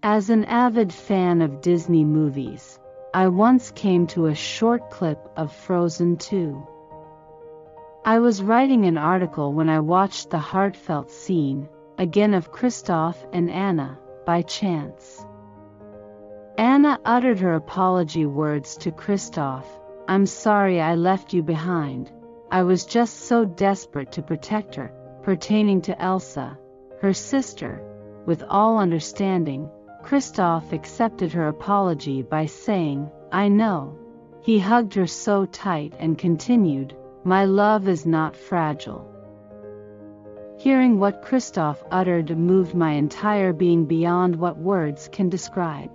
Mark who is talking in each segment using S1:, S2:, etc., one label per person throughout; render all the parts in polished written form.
S1: As an avid fan of Disney movies, I once came to a short clip of Frozen 2. I was writing an article when I watched the heartfelt scene, again of Kristoff and Anna, by chance. Anna uttered her apology words to Kristoff. "I'm sorry I left you behind. I was just so desperate to protect her," pertaining to Elsa, her sister. With all understanding, Kristoff accepted her apology by saying, "I know." He hugged her so tight and continued, "My love is not fragile." Hearing what Kristoff uttered moved my entire being beyond what words can describe.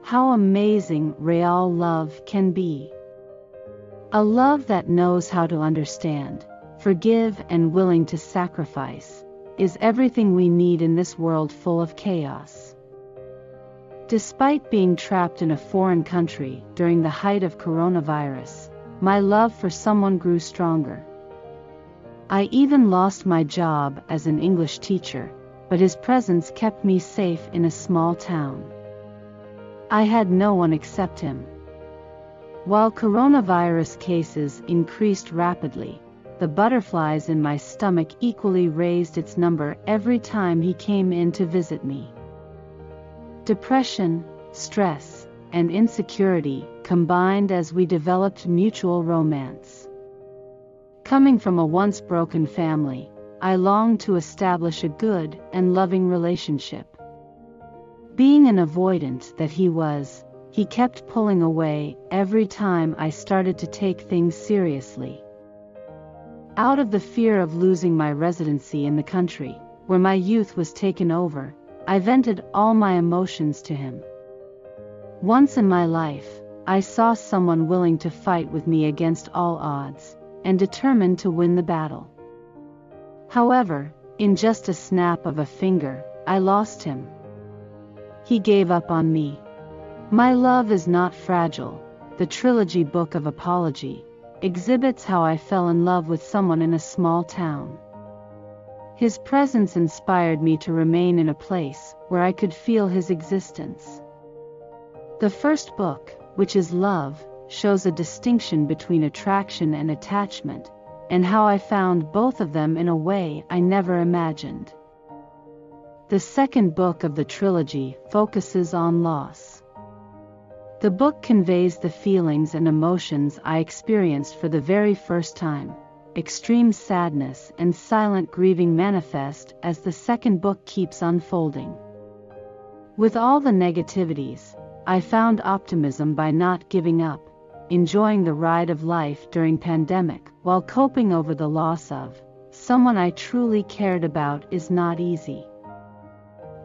S1: How amazing real love can be. A love that knows how to understand, forgive, and willing to sacrifice is everything we need in this world full of chaos. Despite being trapped in a foreign country during the height of coronavirus, my love for someone grew stronger. I even lost my job as an English teacher, but his presence kept me safe in a small town. I had no one except him. While coronavirus cases increased rapidly, the butterflies in my stomach equally raised its number every time he came in to visit me. Depression, stress, and insecurity combined as we developed mutual romance. Coming from a once broken family, I longed to establish a good and loving relationship. Being an avoidant that he kept pulling away every time I started to take things seriously. Out of the fear of losing my residency in the country, where my youth was taken over, I vented all my emotions to him. Once in my life, I saw someone willing to fight with me against all odds, and determined to win the battle. However, in just a snap of a finger, I lost him. He gave up on me. My love is not fragile. The Trilogy Book of Apology exhibits how I fell in love with someone in a small town. His presence inspired me to remain in a place where I could feel his existence. The first book, which is Love, shows a distinction between attraction and attachment, and how I found both of them in a way I never imagined. The second book of the trilogy focuses on loss. The book conveys the feelings and emotions I experienced for the very first time. Extreme sadness and silent grieving manifest as the second book keeps unfolding. With all the negativities, I found optimism by not giving up, enjoying the ride of life during pandemic while coping over the loss of someone I truly cared about is not easy.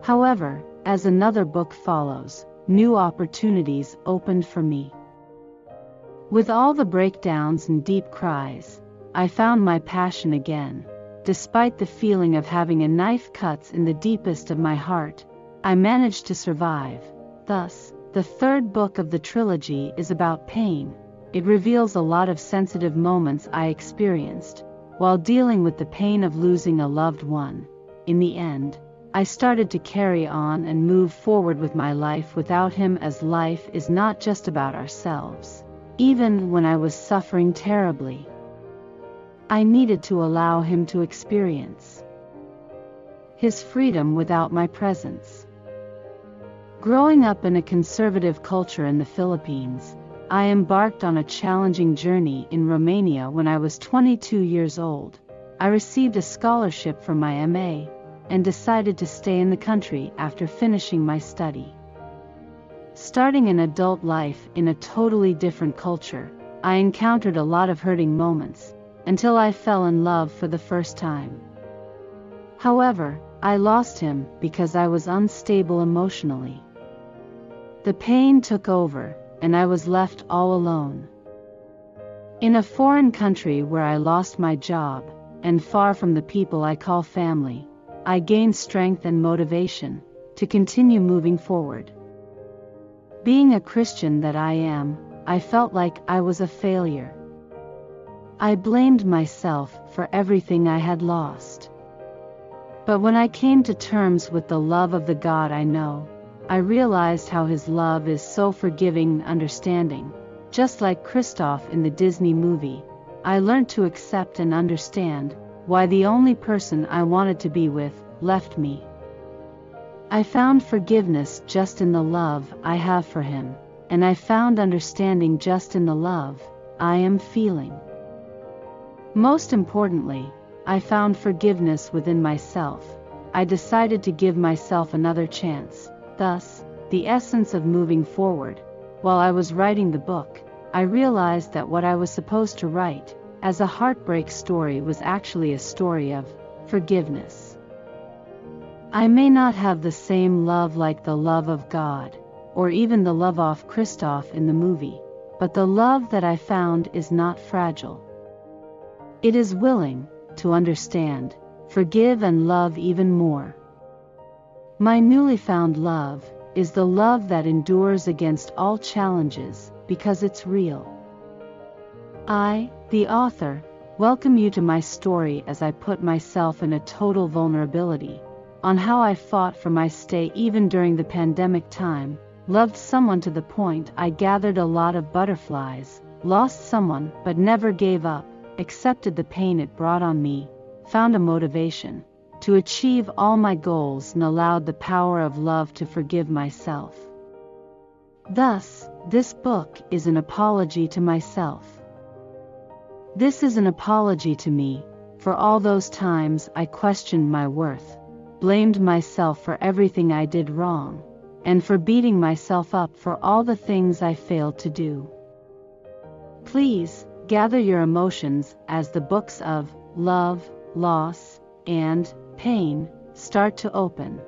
S1: However, as another book follows, new opportunities opened for me. With all the breakdowns and deep cries, I found my passion again. Despite the feeling of having a knife cuts in the deepest of my heart, I managed to survive. Thus, the third book of the trilogy is about pain. It reveals a lot of sensitive moments I experienced while dealing with the pain of losing a loved one. In the end, I started to carry on and move forward with my life without him, as life is not just about ourselves. Even when I was suffering terribly, I needed to allow him to experience his freedom without my presence. Growing up in a conservative culture in the Philippines, I embarked on a challenging journey in Romania when I was 22 years old. I received a scholarship for my MA and decided to stay in the country after finishing my study. Starting an adult life in a totally different culture, I encountered a lot of hurting moments, until I fell in love for the first time. However, I lost him because I was unstable emotionally. The pain took over, and I was left all alone. In a foreign country where I lost my job, and far from the people I call family, I gained strength and motivation to continue moving forward. Being a Christian that I am, I felt like I was a failure. I blamed myself for everything I had lost. But when I came to terms with the love of the God I know, I realized how his love is so forgiving and understanding. Just like Kristoff in the Disney movie, I learned to accept and understand why the only person I wanted to be with left me. I found forgiveness just in the love I have for him, and I found understanding just in the love I am feeling. Most importantly, I found forgiveness within myself. I decided to give myself another chance. Thus, the essence of moving forward. While I was writing the book, I realized that what I was supposed to write as a heartbreak story was actually a story of forgiveness. I may not have the same love like the love of God, or even the love of Kristoff in the movie, but the love that I found is not fragile. It is willing to understand, forgive and love even more. My newly found love is the love that endures against all challenges because it's real. I, the author, welcome you to my story as I put myself in a total vulnerability on how I fought for my stay even during the pandemic time, loved someone to the point I gathered a lot of butterflies, lost someone but never gave up, accepted the pain it brought on me, found a motivation to achieve all my goals and allowed the power of love to forgive myself. Thus, this book is an apology to myself. This is an apology to me for all those times I questioned my worth, blamed myself for everything I did wrong, and for beating myself up for all the things I failed to do. Please, gather your emotions as the books of love, loss, and pain start to open.